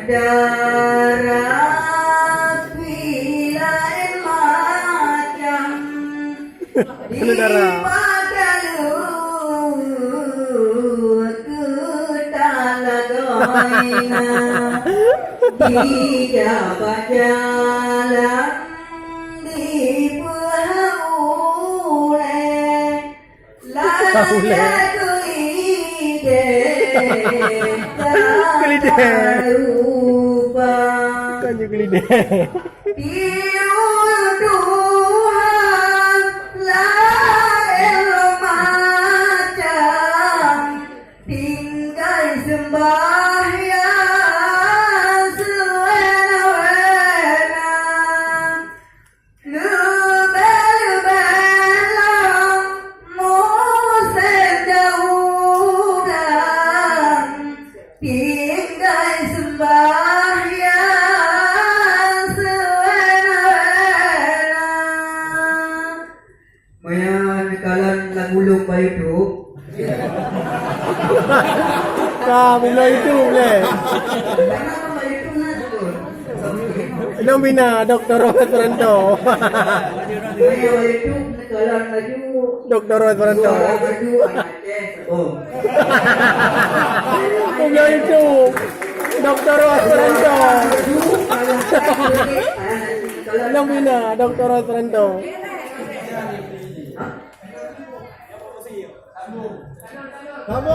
darat lain macam di pagalu ketalagoina di jabat jalan di pehaulen Kanyo gelide. tinggal sembahyang sewena-wena lebel-belang musim daudan tinggal sembahyang sewena-wena. Mayan kalan lagulong ba itu? Kami lo itu boleh. Nang bina Dr. Robert Peranto. Dr. Robert Peranto. Punya itu Dr. Robert Peranto. Nang bina Dr. Robert Peranto. Kamu